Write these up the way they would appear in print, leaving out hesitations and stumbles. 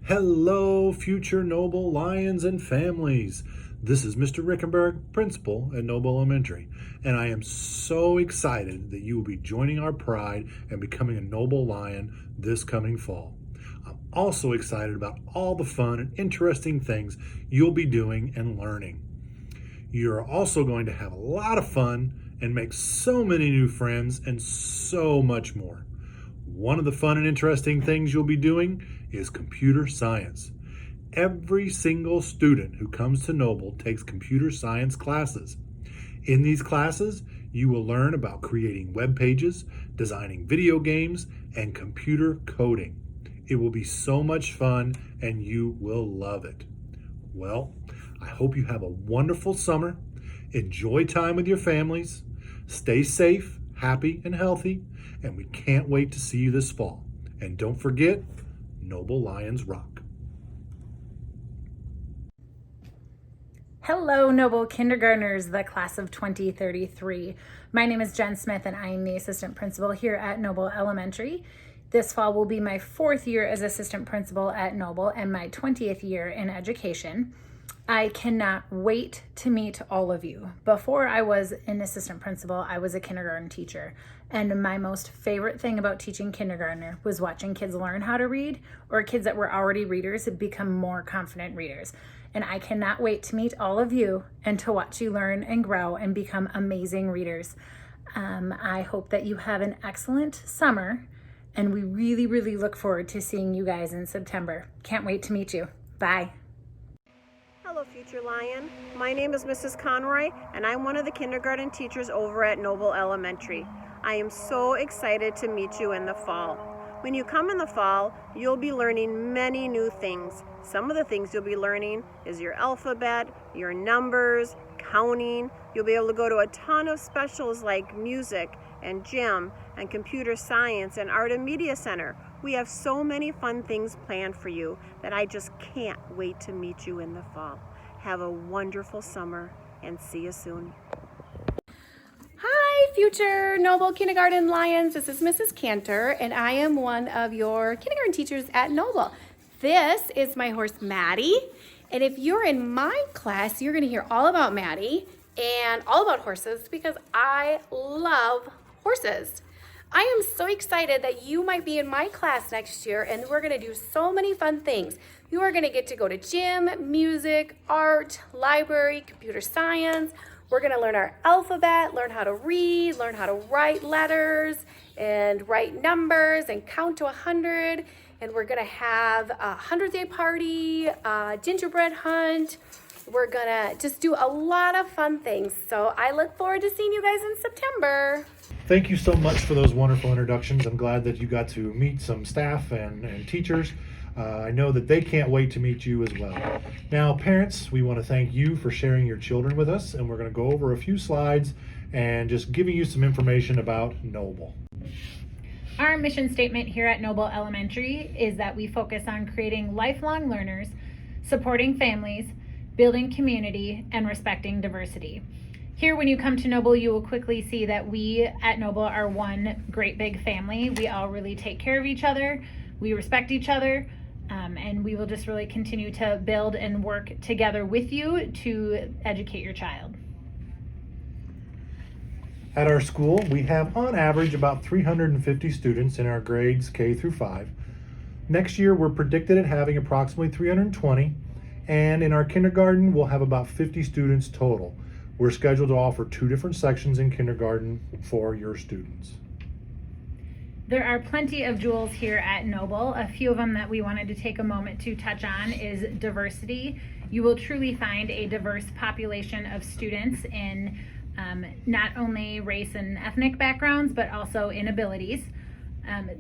Hello, future Noble Lions and families. This is Mr. Rickenberg, principal at Noble Elementary, and I am so excited that you will be joining our pride and becoming a Noble Lion this coming fall. I'm also excited about all the fun and interesting things you'll be doing and learning. You're also going to have a lot of fun and make so many new friends and so much more. One of the fun and interesting things you'll be doing is computer science. Every single student who comes to Noble takes computer science classes. In these classes, you will learn about creating web pages, designing video games, and computer coding. It will be so much fun and you will love it. Well, I hope you have a wonderful summer. Enjoy time with your families. Stay safe, happy, and healthy, and we can't wait to see you this fall. And don't forget, Noble Lions rock. Hello, Noble Kindergartners, the class of 2033. My name is Jen Smith, and I am the assistant principal here at Noble Elementary. This fall will be my 4th year as assistant principal at Noble and my 20th year in education. I cannot wait to meet all of you. Before I was an assistant principal, I was a kindergarten teacher. And my most favorite thing about teaching kindergartner was watching kids learn how to read, or kids that were already readers become more confident readers. And I cannot wait to meet all of you and to watch you learn and grow and become amazing readers. I hope that you have an excellent summer, and we really, really look forward to seeing you guys in September. Can't wait to meet you. Bye. Hello, Future Lion. My name is Mrs. Conroy, and I'm one of the kindergarten teachers over at Noble Elementary. I am so excited to meet you in the fall. When you come in the fall, you'll be learning many new things. Some of the things you'll be learning is your alphabet, your numbers, counting. You'll be able to go to a ton of specials like music and gym and computer science and art and media center. We have so many fun things planned for you that I just can't wait to meet you in the fall. Have a wonderful summer and see you soon. Hi, future Noble Kindergarten Lions. This is Mrs. Canter, and I am one of your kindergarten teachers at Noble. This is my horse, Maddie. And if you're in my class, you're going to hear all about Maddie and all about horses because I love horses. I am so excited that you might be in my class next year, and we're going to do so many fun things. You are going to get to go to gym, music, art, library, computer science. We're going to learn our alphabet, learn how to read, learn how to write letters and write numbers and count to 100. And we're going to have a 100th day party, a gingerbread hunt. We're going to just do a lot of fun things. So I look forward to seeing you guys in September. Thank you so much for those wonderful introductions. I'm glad that you got to meet some staff and teachers. I know that they can't wait to meet you as well. Now, parents, we want to thank you for sharing your children with us, and we're going to go over a few slides and just giving you some information about Noble. Our mission statement here at Noble Elementary is that we focus on creating lifelong learners, supporting families, building community, and respecting diversity. Here, when you come to Noble, you will quickly see that we at Noble are one great big family. We all really take care of each other. We respect each other. And we will just really continue to build and work together with you to educate your child. At our school, we have on average about 350 students in our grades K through 5. Next year, we're predicted at having approximately 320, and in our kindergarten, we'll have about 50 students total. We're scheduled to offer 2 different sections in kindergarten for your students. There are plenty of jewels here at Noble. A few of them that we wanted to take a moment to touch on is diversity. You will truly find a diverse population of students in not only race and ethnic backgrounds, but also in abilities.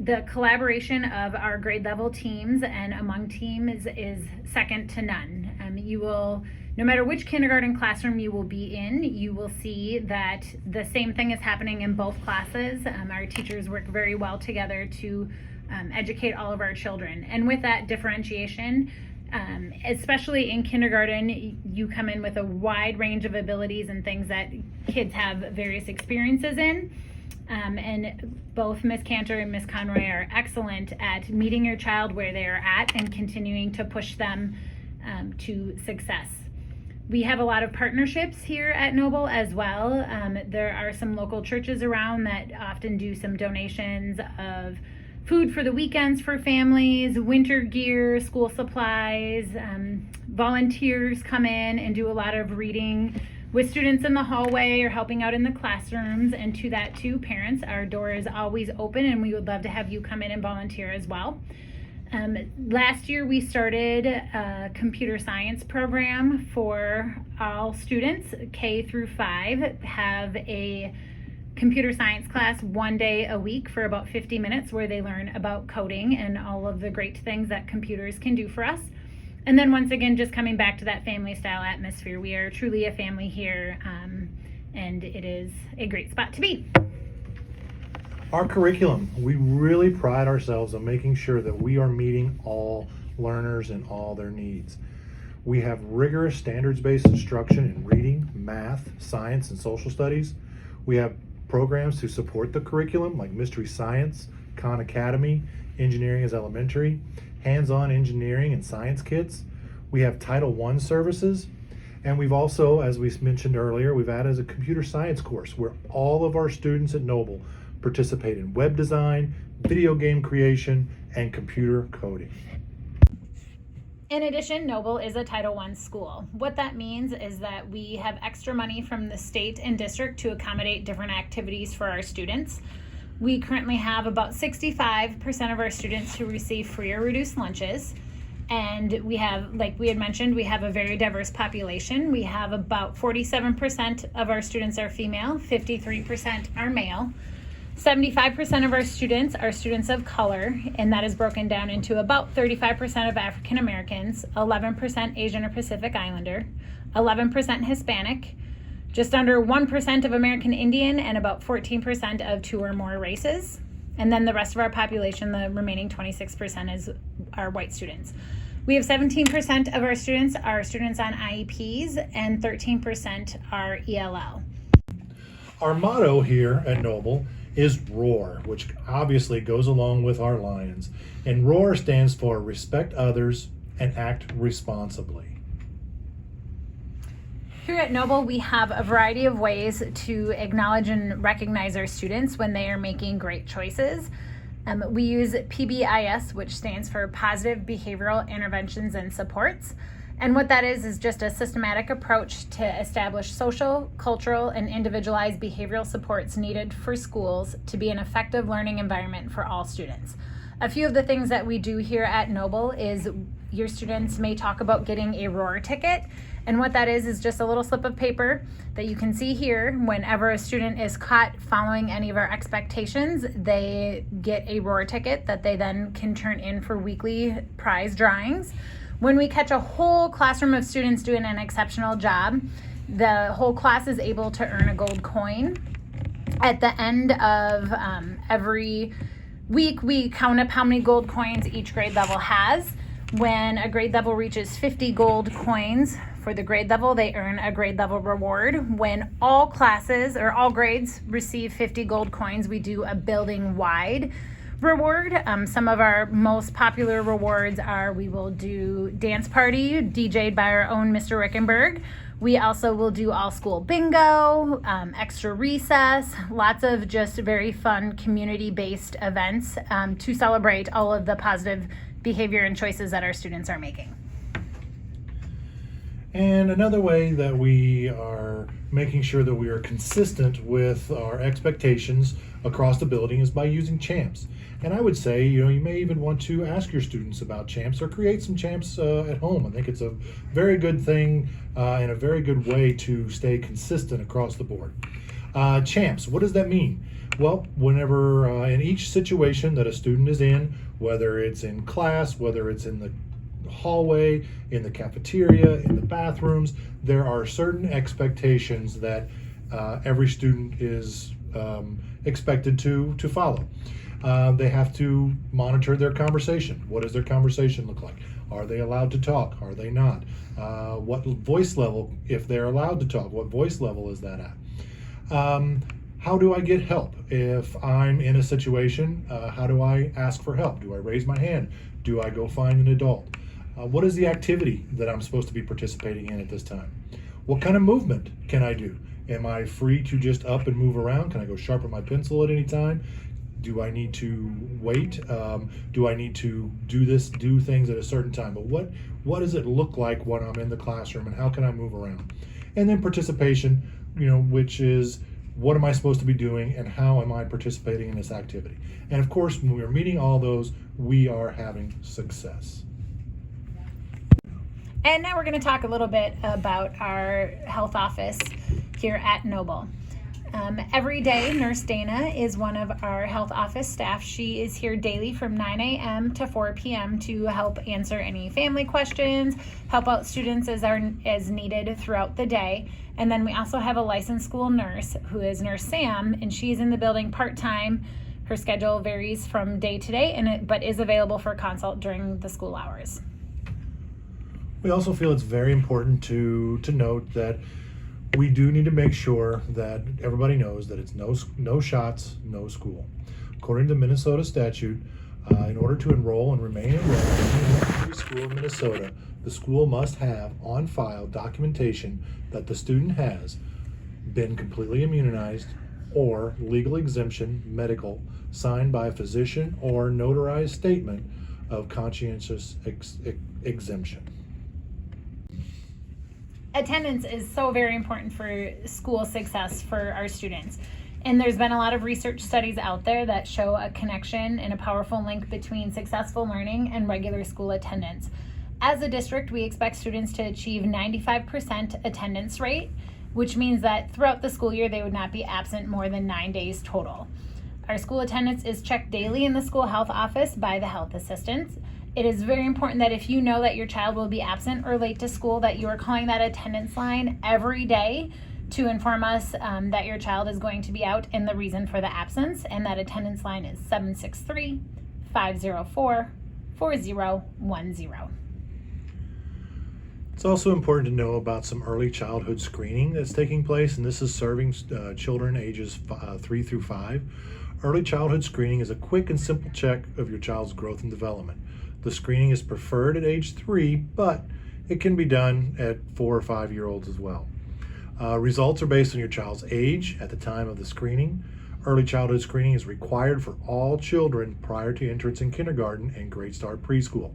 The collaboration of our grade level teams and among teams is second to none. You will, no matter which kindergarten classroom you will be in, you will see that the same thing is happening in both classes. Our teachers work very well together to educate all of our children. And with that differentiation, especially in kindergarten, you come in with a wide range of abilities and things that kids have various experiences in. And both Miss Canter and Miss Conroy are excellent at meeting your child where they are at and continuing to push them to success. We have a lot of partnerships here at Noble as well. There are some local churches around that often do some donations of food for the weekends for families, winter gear, school supplies. Volunteers come in and do a lot of reading with students in the hallway or helping out in the classrooms. And to that too, parents, our door is always open and we would love to have you come in and volunteer as well. Last year we started a computer science program for all students, K through 5, have a computer science class one day a week for about 50 minutes where they learn about coding and all of the great things that computers can do for us. And then once again, just coming back to that family style atmosphere. We are truly a family here, and it is a great spot to be. Our curriculum, we really pride ourselves on making sure that we are meeting all learners and all their needs. We have rigorous standards-based instruction in reading, math, science, and social studies. We have programs to support the curriculum like Mystery Science, Khan Academy, Engineering is Elementary, hands-on engineering and science kits. We have Title I services. And we've also, as we mentioned earlier, we've added a computer science course where all of our students at Noble participate in web design, video game creation, and computer coding. In addition, Noble is a Title I school. What that means is that we have extra money from the state and district to accommodate different activities for our students. We currently have about 65% of our students who receive free or reduced lunches. And we have, like we had mentioned, we have a very diverse population. We have about 47% of our students are female, 53% are male. 75% of our students are students of color, and that is broken down into about 35% of African Americans, 11% Asian or Pacific Islander, 11% Hispanic, just under 1% of American Indian, and about 14% of 2 or more races. And then the rest of our population, the remaining 26%, is our white students. We have 17% of our students are students on IEPs, and 13% are ELL. Our motto here at Noble is ROAR, which obviously goes along with our Lions. And ROAR stands for respect others and act responsibly. Here at Noble, we have a variety of ways to acknowledge and recognize our students when they are making great choices. We use PBIS, which stands for Positive Behavioral Interventions and Supports. And what that is just a systematic approach to establish social, cultural, and individualized behavioral supports needed for schools to be an effective learning environment for all students. A few of the things that we do here at Noble is your students may talk about getting a ROAR ticket. And what that is just a little slip of paper that you can see here. Whenever a student is caught following any of our expectations, they get a ROAR ticket that they then can turn in for weekly prize drawings. When we catch a whole classroom of students doing an exceptional job, the whole class is able to earn a gold coin. At the end of every week, we count up how many gold coins each grade level has. When a grade level reaches 50 gold coins for the grade level, they earn a grade level reward. When all classes or all grades receive 50 gold coins, we do a building-wide reward. Some of our most popular rewards are we will do dance party DJ'd by our own Mr. Rickenberg. We also will do all school bingo, extra recess, lots of just very fun community-based events to celebrate all of the positive behavior and choices that our students are making. And another way that we are making sure that we are consistent with our expectations across the building is by using champs. And I would say, you may even want to ask your students about champs or create some champs at home. I think it's a very good thing and a very good way to stay consistent across the board. Champs, what does that mean? Well, whenever in each situation that a student is in, whether it's in class, whether it's in the hallway, in the cafeteria, in the bathrooms, there are certain expectations that every student is expected to follow. They have to monitor their conversation. What does their conversation look like? Are they allowed to talk? Are they not? What voice level, if they're allowed to talk, what voice level is that at? How do I get help? If I'm in a situation, how do I ask for help? Do I raise my hand? Do I go find an adult? What is the activity that I'm supposed to be participating in at this time? What kind of movement can I do? Am I free to just up and move around? Can I go sharpen my pencil at any time? Do I need to wait? Do I need to do things at a certain time? But what does it look like when I'm in the classroom, and how can I move around? And then participation, which is, what am I supposed to be doing and how am I participating in this activity? And of course, when we are meeting all those, we are having success. And now we're going to talk a little bit about our health office here at Noble. Every day, Nurse Dana is one of our health office staff. She is here daily from 9 a.m. to 4 p.m. to help answer any family questions, help out students as needed throughout the day. And then we also have a licensed school nurse who is Nurse Sam, and she's in the building part-time. Her schedule varies from day to day, but is available for consult during the school hours. We also feel it's very important to note that we do need to make sure that everybody knows that it's no shots, no school. According to Minnesota statute, in order to enroll and remain enrolled in an elementary school in Minnesota, the school must have on file documentation that the student has been completely immunized or legal exemption medical signed by a physician or notarized statement of conscientious exemption. Attendance is so very important for school success for our students. And there's been a lot of research studies out there that show a connection and a powerful link between successful learning and regular school attendance. As a district, we expect students to achieve 95% attendance rate, which means that throughout the school year, they would not be absent more than 9 days total. Our school attendance is checked daily in the school health office by the health assistants. It is very important that if you know that your child will be absent or late to school, that you are calling that attendance line every day to inform us that your child is going to be out and the reason for the absence. And that attendance line is 763-504-4010. It's also important to know about some early childhood screening that's taking place, and this is serving children ages 3 through 5. Early childhood screening is a quick and simple check of your child's growth and development. The screening is preferred at age 3, but it can be done at 4 or 5 year olds as well. Results are based on your child's age at the time of the screening. Early childhood screening is required for all children prior to entrance in kindergarten and Great Start preschool.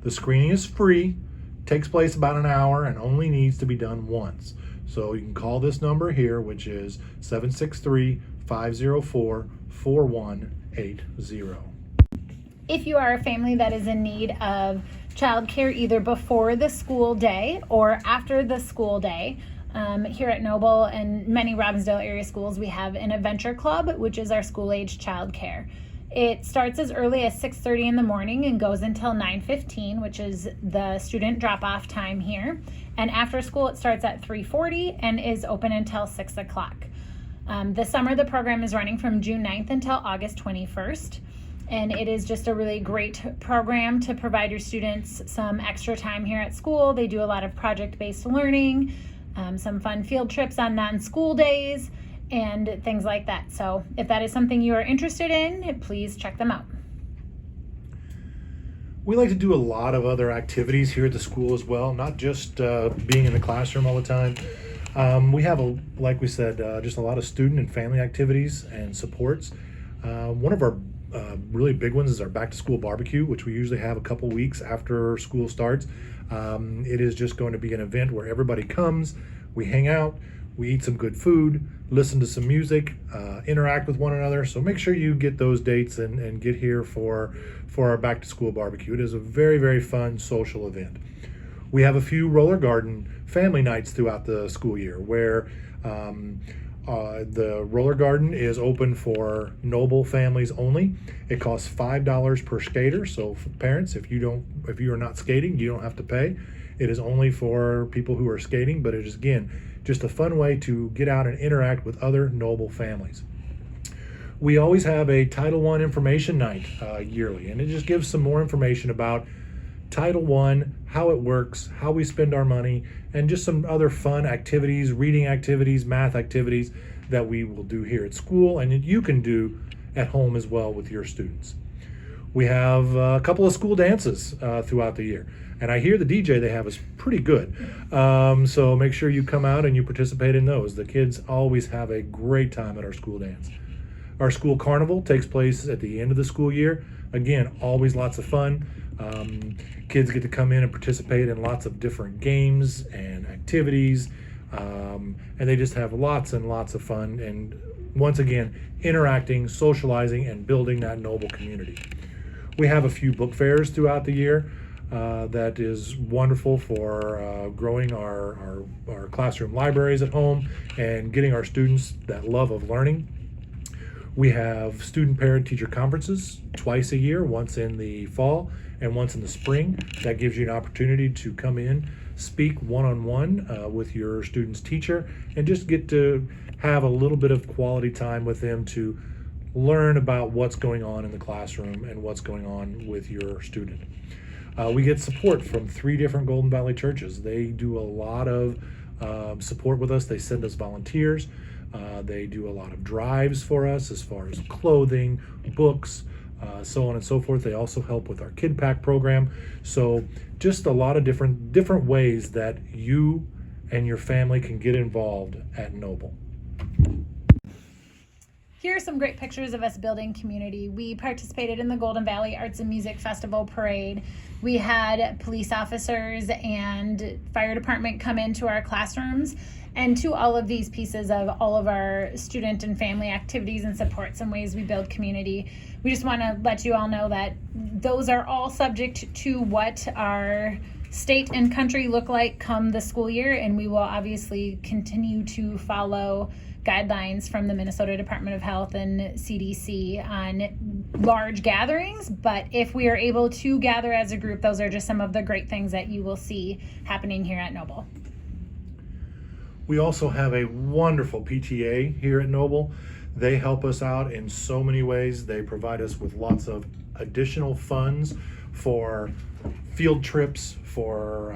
The screening is free, takes place about an hour, and only needs to be done once. So you can call this number here, which is 763-504-4180. If you are a family that is in need of childcare either before the school day or after the school day, here at Noble and many Robbinsdale area schools, we have an adventure club, which is our school-age childcare. It starts as early as 6:30 in the morning and goes until 9:15, which is the student drop-off time here. And after school, it starts at 3:40 and is open until 6 o'clock. This summer, the program is running from June 9th until August 21st. And it is just a really great program to provide your students some extra time here at school. They do a lot of project-based learning, some fun field trips on non-school days, and things like that. So if that is something you are interested in, please check them out. We like to do a lot of other activities here at the school as well, not just being in the classroom all the time. We have, like we said, just a lot of student and family activities and supports. One of our really big ones is our back to school barbecue, which we usually have a couple weeks after school starts. It is just going to be an event where everybody comes, we hang out, we eat some good food, listen to some music, interact with one another. So make sure you get those dates and get here for our back to school barbecue. It is a very, very fun social event. We have a few roller garden family nights throughout the school year where the roller garden is open for Noble families only. It costs $5 per skater. So for parents, if you are not skating, you don't have to pay. It is only for people who are skating, but it is, again, just a fun way to get out and interact with other Noble families. We always have a Title I information night yearly, and it just gives some more information about Title I, how it works, how we spend our money, and just some other fun activities, reading activities, math activities that we will do here at school and that you can do at home as well with your students. We have a couple of school dances throughout the year, and I hear the DJ they have is pretty good. So make sure you come out and you participate in those. The kids always have a great time at our school dance. Our school carnival takes place at the end of the school year. Again, always lots of fun. Kids get to come in and participate in lots of different games and activities, and they just have lots and lots of fun, and once again, interacting, socializing, and building that Noble community. We have a few book fairs throughout the year that is wonderful for growing our classroom libraries at home and getting our students that love of learning. We have student parent-teacher conferences twice a year, once in the fall and once in the spring. That gives you an opportunity to come in, speak one-on-one with your student's teacher, and just get to have a little bit of quality time with them to learn about what's going on in the classroom and what's going on with your student. We get support from 3 different Golden Valley churches. They do a lot of support with us. They send us volunteers. They do a lot of drives for us as far as clothing, books, so on and so forth. They also help with our Kid Pack program. So just a lot of different ways that you and your family can get involved at Noble. Here are some great pictures of us building community. We participated in the Golden Valley Arts and Music Festival Parade. We had police officers and fire department come into our classrooms, and to all of these pieces of all of our student and family activities and supports and ways we build community. We just want to let you all know that those are all subject to what our state and country look like come the school year, and we will obviously continue to follow guidelines from the Minnesota Department of Health and CDC on large gatherings. But if we are able to gather as a group, those are just some of the great things that you will see happening here at Noble. We also have a wonderful PTA here at Noble. They help us out in so many ways. They provide us with lots of additional funds for field trips, for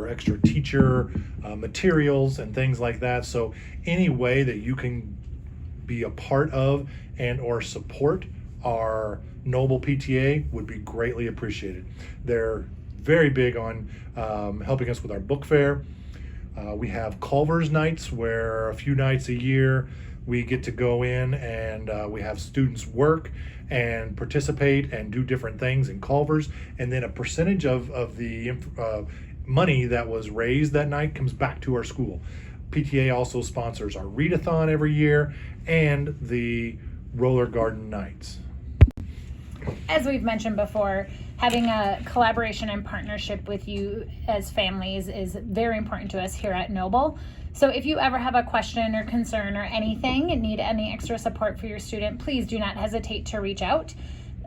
extra teacher materials and things like that. So any way that you can be a part of and or support our Noble PTA would be greatly appreciated. They're very big on helping us with our book fair. We have Culver's nights, where a few nights a year we get to go in and we have students work and participate and do different things in Culver's, and then a percentage of the money that was raised that night comes back to our school. PTA also sponsors our readathon every year and the roller garden nights. As we've mentioned before, having a collaboration and partnership with you as families is very important to us here at Noble. So if you ever have a question or concern or anything and need any extra support for your student, please do not hesitate to reach out.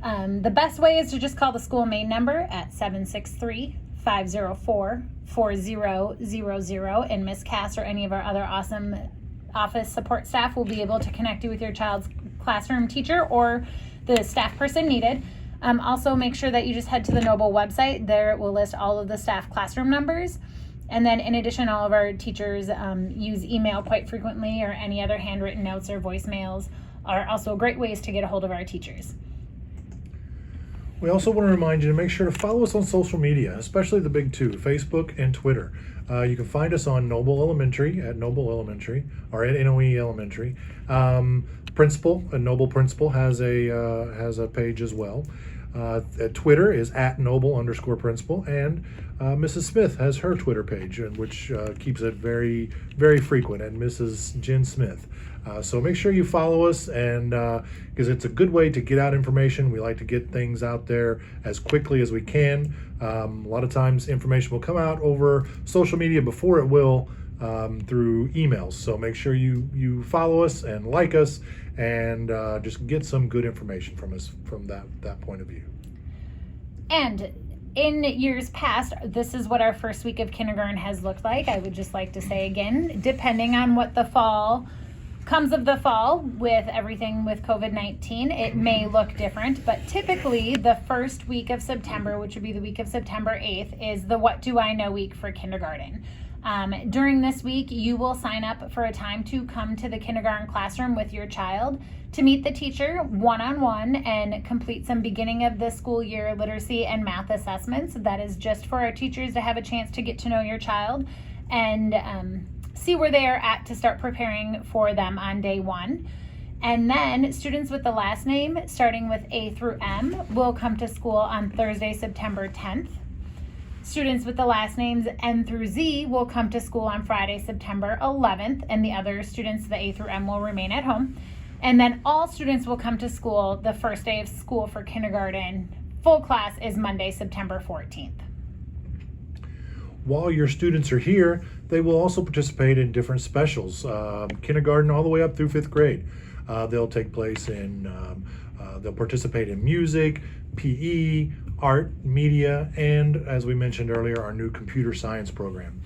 The best way is to just call the school main number at 763-504-4000, and Miss Cass or any of our other awesome office support staff will be able to connect you with your child's classroom teacher or the staff person needed. Also, make sure that you just head to the Noble website. There it will list all of the staff classroom numbers. And then in addition, all of our teachers use email quite frequently, or any other handwritten notes or voicemails are also great ways to get a hold of our teachers. We also want to remind you to make sure to follow us on social media, especially the big 2, Facebook and Twitter. You can find us on Noble Elementary at Noble Elementary, or at NOE Elementary. Principal, a Noble Principal, has a page as well. At Twitter is at Noble_Principal, and Mrs. Smith has her Twitter page, which keeps it very, very frequent, at Mrs. Jen Smith. So make sure you follow us, and because it's a good way to get out information. We like to get things out there as quickly as we can. A lot of times information will come out over social media before it will through emails. So make sure you follow us and like us, and just get some good information from us from that point of view. And in years past, this is what our first week of kindergarten has looked like. I would just like to say again, depending on what the fall comes of the fall with everything with COVID-19, it may look different, but typically the first week of September, which would be the week of September 8th, is the What Do I Know week for kindergarten. During this week, you will sign up for a time to come to the kindergarten classroom with your child to meet the teacher one-on-one and complete some beginning of the school year literacy and math assessments. That is just for our teachers to have a chance to get to know your child and see where they are at to start preparing for them on day one. And then students with the last name, starting with A through M, will come to school on Thursday, September 10th. Students with the last names N through Z will come to school on Friday, September 11th, and the other students, the A through M, will remain at home. And then all students will come to school the first day of school for kindergarten. Full class is Monday, September 14th. While your students are here, they will also participate in different specials, kindergarten all the way up through 5th grade. They'll take place in, they'll participate in music, PE, art, media, and as we mentioned earlier, our new computer science program.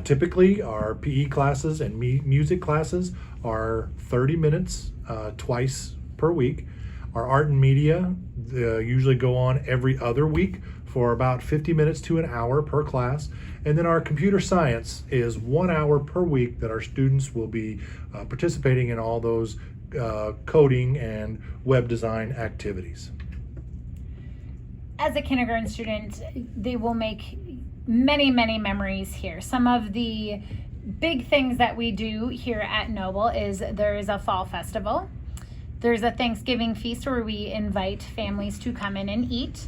Typically, our PE classes and music classes are 30 minutes twice per week. Our art and media usually go on every other week for about 50 minutes to an hour per class. And then our computer science is 1 hour per week that our students will be participating in all those coding and web design activities. As a kindergarten student, they will make many, many memories here. Some of the big things that we do here at Noble is there is a fall festival. There's a Thanksgiving feast where we invite families to come in and eat.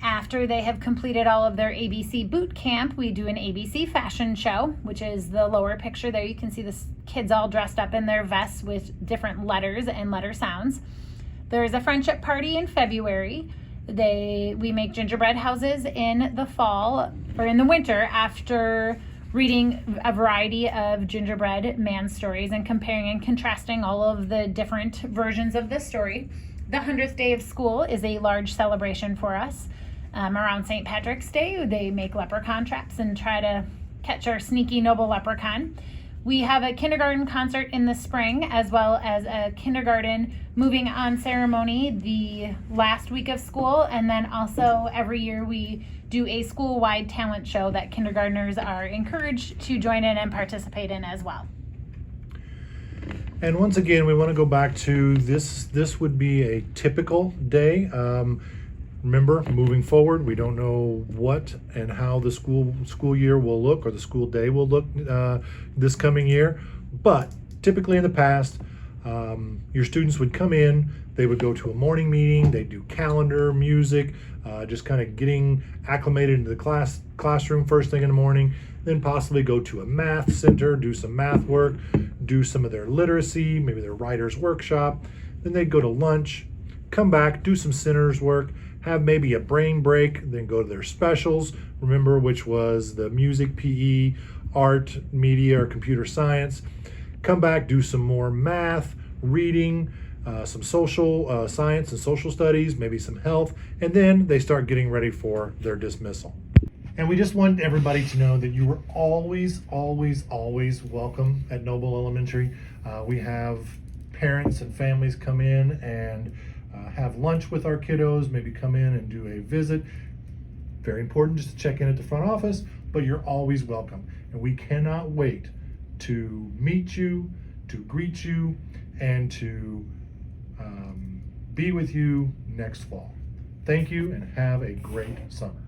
After they have completed all of their ABC boot camp, we do an ABC fashion show, which is the lower picture there. You can see the kids all dressed up in their vests with different letters and letter sounds. There's a friendship party in February. We make gingerbread houses in the fall or in the winter after reading a variety of gingerbread man stories and comparing and contrasting all of the different versions of the story. The 100th day of school is a large celebration for us. Around St. Patrick's Day, they make leprechaun traps and try to catch our sneaky Noble leprechaun. We have a kindergarten concert in the spring, as well as a kindergarten moving on ceremony the last week of school. And then also every year we do a school-wide talent show that kindergartners are encouraged to join in and participate in as well. And once again, we want to go back to this. This would be a typical day. Remember, moving forward, we don't know what and how the school year will look or the school day will look this coming year. But typically in the past, your students would come in, they would go to a morning meeting, they'd do calendar, music, just kind of getting acclimated into the classroom first thing in the morning, then possibly go to a math center, do some math work, do some of their literacy, maybe their writer's workshop. Then they'd go to lunch, come back, do some centers work, have maybe a brain break, then go to their specials, remember, which was the music, PE, art, media, or computer science. Come back, do some more math, reading, some social science and social studies, maybe some health, and then they start getting ready for their dismissal. And we just want everybody to know that you are always, always, always welcome at Noble Elementary. We have parents and families come in and have lunch with our kiddos, maybe come in and do a visit. Very important just to check in at the front office, but you're always welcome. And we cannot wait to meet you, to greet you, and to be with you next fall. Thank you and have a great summer.